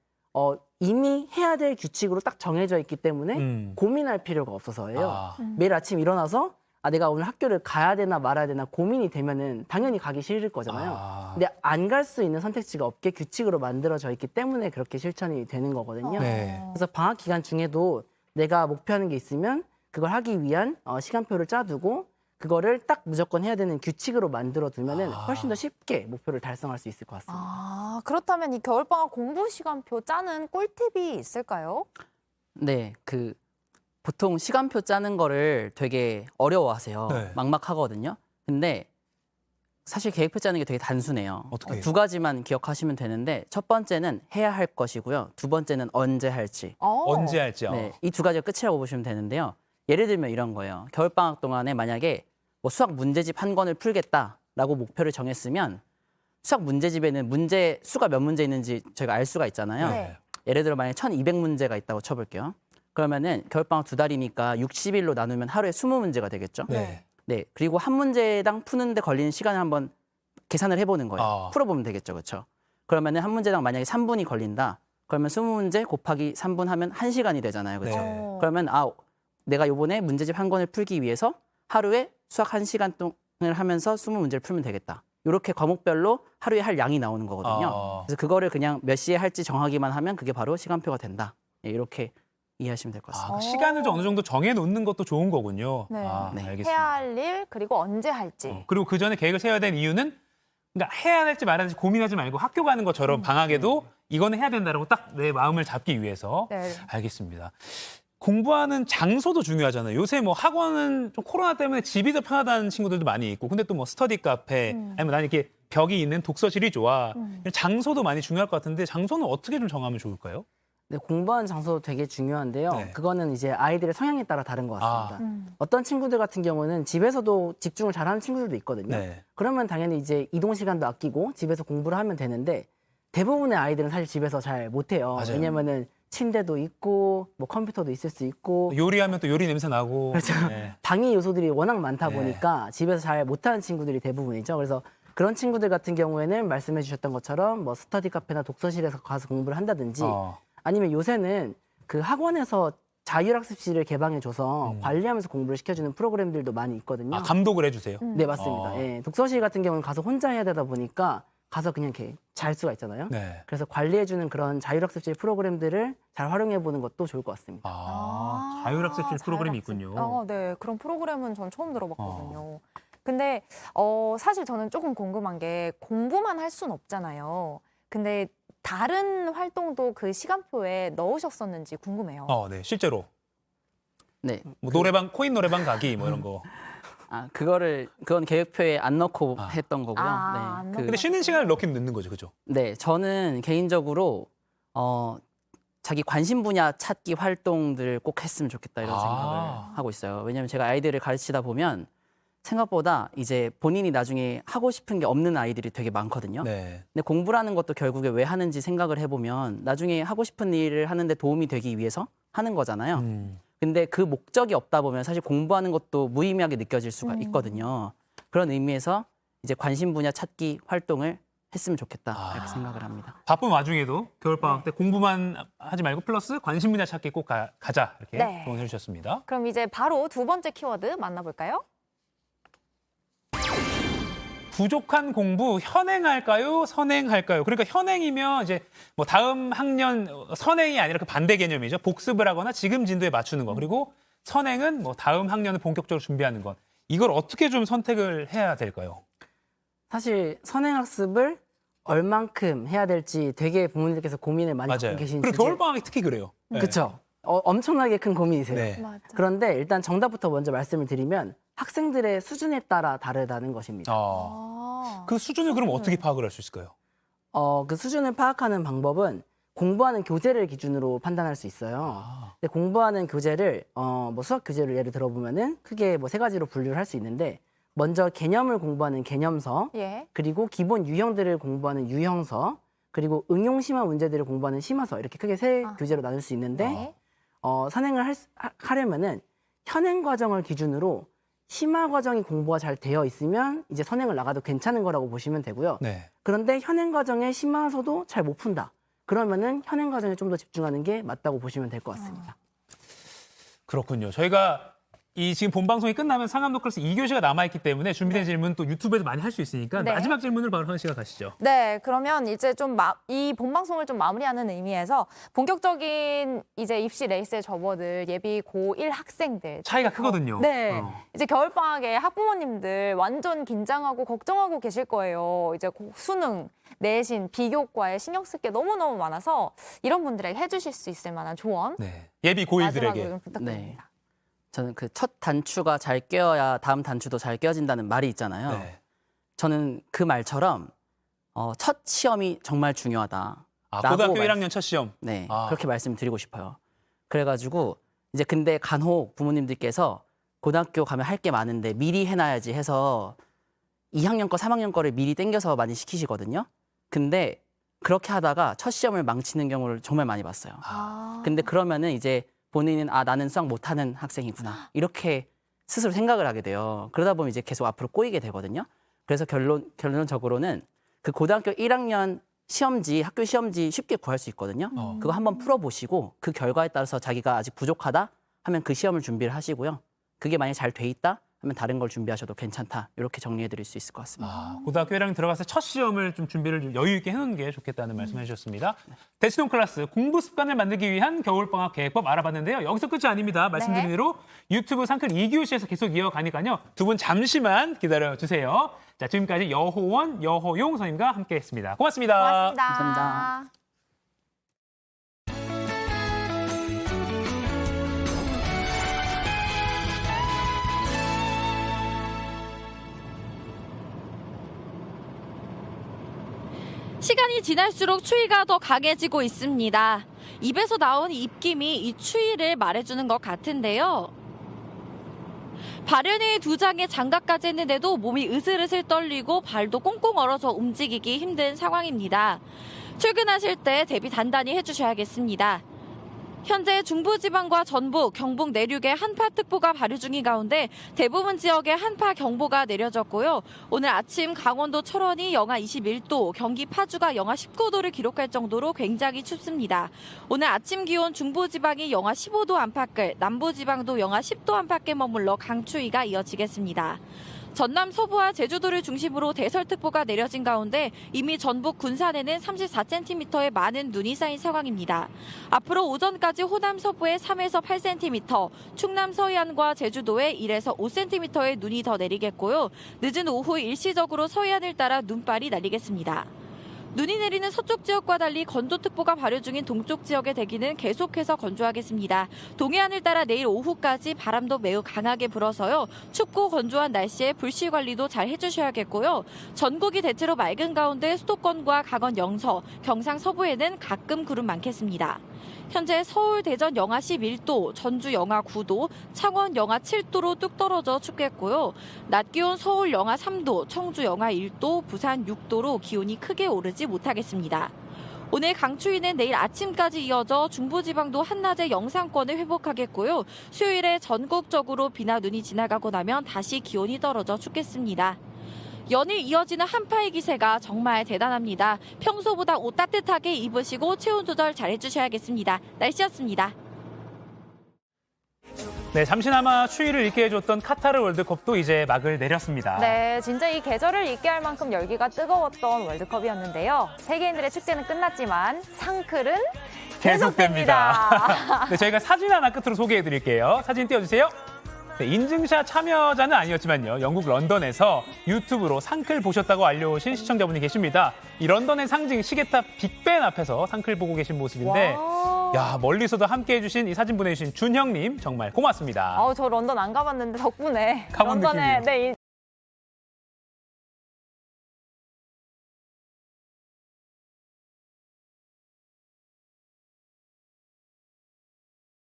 이미 해야 될 규칙으로 딱 정해져 있기 때문에 고민할 필요가 없어서예요. 매일 아침 일어나서 내가 오늘 학교를 가야 되나 말아야 되나 고민이 되면은 당연히 가기 싫을 거잖아요. 근데 안 갈 수 있는 선택지가 없게 규칙으로 만들어져 있기 때문에 그렇게 실천이 되는 거거든요. 그래서 방학 기간 중에도 내가 목표하는 게 있으면 그걸 하기 위한 시간표를 짜두고 그거를 딱 무조건 해야 되는 규칙으로 만들어 두면은 훨씬 더 쉽게 목표를 달성할 수 있을 것 같습니다. 그렇다면 이 겨울방학 공부 시간표 짜는 꿀팁이 있을까요? 네, 보통 시간표 짜는 거를 되게 어려워하세요. 막막하거든요. 근데 사실 계획표 짜는 게 되게 단순해요. 어떻게? 두 가지만 기억하시면 되는데 첫 번째는 해야 할 것이고요. 두 번째는 언제 할지. 언제 할지요? 네, 이 두 가지가 끝이라고 보시면 되는데요. 예를 들면 이런 거예요. 겨울방학 동안에 만약에 뭐 수학 문제집 한 권을 풀겠다라고 목표를 정했으면 수학 문제집에는 문제 수가 몇 문제 있는지 저희가 알 수가 있잖아요. 예를 들어 만약에 1200문제가 있다고 쳐볼게요. 그러면은 겨울방학 2달이니까 60일로 나누면 하루에 20문제가 되겠죠. 네. 그리고 한 문제당 푸는데 걸리는 시간을 한번 계산을 해보는 거예요. 풀어보면 되겠죠. 그렇죠? 그러면은 한 문제당 만약에 3분이 걸린다. 그러면 20문제 곱하기 3분 하면 1시간이 되잖아요. 그렇죠? 그러면 내가 이번에 문제집 한 권을 풀기 위해서 하루에 수학 1시간 동안을 하면서 20문제를 풀면 되겠다. 이렇게 과목별로 하루에 할 양이 나오는 거거든요. 그래서 그거를 그냥 몇 시에 할지 정하기만 하면 그게 바로 시간표가 된다. 예, 이렇게 이해하시면 될 것 같습니다. 시간을 좀 어느 정도 정해 놓는 것도 좋은 거군요. 네. 알겠습니다. 해야 할 일, 그리고 언제 할지. 그리고 그 전에 계획을 세워야 되는 이유는 그러니까 해야 될지 말아야 될지 고민하지 말고 학교 가는 것처럼 방학에도 이거는 해야 된다라고 딱 내 마음을 잡기 위해서. 네. 알겠습니다. 공부하는 장소도 중요하잖아요. 요새 뭐 학원은 좀 코로나 때문에 집이 더 편하다는 친구들도 많이 있고, 근데 또 뭐 스터디 카페, 아니면 난 이렇게 벽이 있는 독서실이 좋아. 장소도 많이 중요할 것 같은데 장소는 어떻게 좀 정하면 좋을까요? 네, 공부하는 장소 되게 중요한데요. 그거는 이제 아이들의 성향에 따라 다른 것 같습니다. 어떤 친구들 같은 경우는 집에서도 집중을 잘하는 친구들도 있거든요. 그러면 당연히 이제 이동 시간도 아끼고 집에서 공부를 하면 되는데 대부분의 아이들은 사실 집에서 잘 못해요. 맞아요. 왜냐면은 침대도 있고 뭐 컴퓨터도 있을 수 있고 요리하면 또 요리 냄새 나고. 그렇죠. 방해 요소들이 워낙 많다 보니까 집에서 잘 못하는 친구들이 대부분이죠. 그래서 그런 친구들 같은 경우에는 말씀해 주셨던 것처럼 뭐 스터디 카페나 독서실에서 가서 공부를 한다든지 아니면 요새는 그 학원에서 자율학습실을 개방해줘서 관리하면서 공부를 시켜주는 프로그램들도 많이 있거든요. 감독을 해주세요? 네, 맞습니다. 예, 독서실 같은 경우는 가서 혼자 해야 되다 보니까 가서 그냥 이렇게 잘 수가 있잖아요. 그래서 관리해주는 그런 자율학습실 프로그램들을 잘 활용해보는 것도 좋을 것 같습니다. 자율학습실 프로그램이 있군요. 네, 그런 프로그램은 전 처음 들어봤거든요. 근데 사실 저는 조금 궁금한 게 공부만 할 수는 없잖아요. 근데 다른 활동도 그 시간표에 넣으셨었는지 궁금해요. 네, 실제로. 네. 뭐 노래방, 코인 노래방 가기 뭐 이런 거. 그건 계획표에 안 넣고 했던 거고요. 네. 근데 쉬는 시간을 넣긴 넣는 거죠, 그죠? 네, 저는 개인적으로 자기 관심 분야 찾기 활동들 꼭 했으면 좋겠다 이런 생각을 하고 있어요. 왜냐하면 제가 아이들을 가르치다 보면 생각보다 이제 본인이 나중에 하고 싶은 게 없는 아이들이 되게 많거든요. 근데 공부라는 것도 결국에 왜 하는지 생각을 해보면 나중에 하고 싶은 일을 하는데 도움이 되기 위해서 하는 거잖아요. 근데 그 목적이 없다 보면 사실 공부하는 것도 무의미하게 느껴질 수가 있거든요. 그런 의미에서 이제 관심 분야 찾기 활동을 했으면 좋겠다 이렇게 생각을 합니다. 바쁜 와중에도 겨울방학 때 공부만 하지 말고 플러스 관심 분야 찾기 꼭 가자 이렇게 조언해 주셨습니다. 그럼 이제 바로 두 번째 키워드 만나볼까요? 부족한 공부 현행할까요? 선행할까요? 그러니까 현행이면 이제 뭐 다음 학년 선행이 아니라 그 반대 개념이죠. 복습을 하거나 지금 진도에 맞추는 거. 그리고 선행은 뭐 다음 학년을 본격적으로 준비하는 것. 이걸 어떻게 좀 선택을 해야 될까요? 사실 선행학습을 얼만큼 해야 될지 되게 부모님들께서 고민을 많이 하고 계신 그리고 겨울방학이 특히 그래요. 그렇죠. 엄청나게 큰 고민이세요. 맞아. 그런데 일단 정답부터 먼저 말씀을 드리면 학생들의 수준에 따라 다르다는 것입니다. 그 수준을 그럼 어떻게 파악을 할 수 있을까요? 그 수준을 파악하는 방법은 공부하는 교재를 기준으로 판단할 수 있어요. 근데 공부하는 교재를 뭐 수학 교재를 예를 들어보면은 크게 뭐 3가지로 분류를 할 수 있는데 먼저 개념을 공부하는 개념서, 그리고 기본 유형들을 공부하는 유형서, 그리고 응용 심화 문제들을 공부하는 심화서 이렇게 크게 3교재로 나눌 수 있는데 선행을 하려면은 현행 과정을 기준으로 심화 과정이 공부가 잘 되어 있으면 이제 선행을 나가도 괜찮은 거라고 보시면 되고요. 그런데 현행 과정의 심화서도 잘 못 푼다. 그러면은 현행 과정에 좀 더 집중하는 게 맞다고 보시면 될 것 같습니다. 그렇군요. 저희가 이 지금 본 방송이 끝나면 상암동 클래스 2교시가 남아있기 때문에 준비된 질문 또 유튜브에서 많이 할 수 있으니까 마지막 질문을 바로 하은 씨가 가시죠. 네, 그러면 이제 좀 이 본방송을 좀 마무리하는 의미에서 본격적인 이제 입시 레이스에 접어들 예비 고1 학생들 차이가 크거든요. 네, 이제 겨울방학에 학부모님들 완전 긴장하고 걱정하고 계실 거예요. 이제 수능, 내신, 비교과에 신경 쓸 게 너무너무 많아서 이런 분들에게 해주실 수 있을 만한 조언 예비 고1들에게 마지막으로 좀 부탁드립니다. 저는 그 첫 단추가 잘 껴야 다음 단추도 잘 껴진다는 말이 있잖아요. 저는 그 말처럼 첫 시험이 정말 중요하다. 고등학교 1학년 첫 시험. 네, 그렇게 말씀드리고 싶어요. 그래가지고 이제 근데 간혹 부모님들께서 고등학교 가면 할 게 많은데 미리 해놔야지 해서 2학년 거, 3학년 거를 미리 땡겨서 많이 시키시거든요. 근데 그렇게 하다가 첫 시험을 망치는 경우를 정말 많이 봤어요. 근데 그러면은 이제 본인은 나는 수학 못하는 학생이구나 이렇게 스스로 생각을 하게 돼요. 그러다 보면 이제 계속 앞으로 꼬이게 되거든요. 그래서 결론적으로는 그 고등학교 1학년 시험지, 학교 시험지 쉽게 구할 수 있거든요. 그거 한번 풀어보시고 그 결과에 따라서 자기가 아직 부족하다 하면 그 시험을 준비를 하시고요. 그게 만약에 잘 돼 있다 하면 다른 걸 준비하셔도 괜찮다. 이렇게 정리해드릴 수 있을 것 같습니다. 고등학교 1학년 들어가서 첫 시험을 좀 준비를 좀 여유 있게 해놓는 게 좋겠다는 말씀해 주셨습니다. 대치동 클래스 공부 습관을 만들기 위한 겨울방학 계획법 알아봤는데요. 여기서 끝이 아닙니다. 말씀드린 대로 유튜브 상클 2교시에서 계속 이어가니까요. 두 분 잠시만 기다려주세요. 자, 지금까지 여호원, 여호용 선생님과 함께했습니다. 고맙습니다. 고맙습니다. 감사합니다. 시간이 지날수록 추위가 더 강해지고 있습니다. 입에서 나온 입김이 이 추위를 말해주는 것 같은데요. 발연의 두 장에 장갑까지 했는데도 몸이 으슬으슬 떨리고 발도 꽁꽁 얼어서 움직이기 힘든 상황입니다. 출근하실 때 대비 단단히 해주셔야겠습니다. 현재 중부지방과 전북, 경북 내륙에 한파특보가 발효 중인 가운데 대부분 지역에 한파경보가 내려졌고요. 오늘 아침 강원도 철원이 영하 21도, 경기 파주가 영하 19도를 기록할 정도로 굉장히 춥습니다. 오늘 아침 기온 중부지방이 영하 15도 안팎을, 남부지방도 영하 10도 안팎에 머물러 강추위가 이어지겠습니다. 전남 서부와 제주도를 중심으로 대설특보가 내려진 가운데 이미 전북 군산에는 34cm의 많은 눈이 쌓인 상황입니다. 앞으로 오전까지 호남 서부에 3에서 8cm, 충남 서해안과 제주도에 1에서 5cm의 눈이 더 내리겠고요. 늦은 오후 일시적으로 서해안을 따라 눈발이 날리겠습니다. 눈이 내리는 서쪽 지역과 달리 건조특보가 발효 중인 동쪽 지역의 대기는 계속해서 건조하겠습니다. 동해안을 따라 내일 오후까지 바람도 매우 강하게 불어서요. 춥고 건조한 날씨에 불씨 관리도 잘 해주셔야겠고요. 전국이 대체로 맑은 가운데 수도권과 강원 영서, 경상 서부에는 가끔 구름 많겠습니다. 현재 서울, 대전 영하 11도, 전주 영하 9도, 창원 영하 7도로 뚝 떨어져 춥겠고요. 낮 기온 서울 영하 3도, 청주 영하 1도, 부산 6도로 기온이 크게 오르지 못하겠습니다. 오늘 강추위는 내일 아침까지 이어져 중부지방도 한낮에 영상권을 회복하겠고요. 수요일에 전국적으로 비나 눈이 지나가고 나면 다시 기온이 떨어져 춥겠습니다. 연일 이어지는 한파의 기세가 정말 대단합니다. 평소보다 옷 따뜻하게 입으시고 체온 조절 잘 해주셔야겠습니다. 날씨였습니다. 네, 잠시나마 추위를 잊게 해줬던 카타르 월드컵도 이제 막을 내렸습니다. 네, 진짜 이 계절을 잊게 할 만큼 열기가 뜨거웠던 월드컵이었는데요. 세계인들의 축제는 끝났지만 상클은 계속됩니다. 네, 저희가 사진 하나 끝으로 소개해드릴게요. 사진 띄워주세요. 네, 인증샷 참여자는 아니었지만요. 영국 런던에서 유튜브로 상클 보셨다고 알려오신 시청자분이 계십니다. 이 런던의 상징 시계탑 빅벤 앞에서 상클 보고 계신 모습인데 야, 멀리서도 함께해 주신 이 사진 보내주신 준형님 정말 고맙습니다. 저 런던 안 가봤는데 덕분에 가본 런던에 느낌이에요.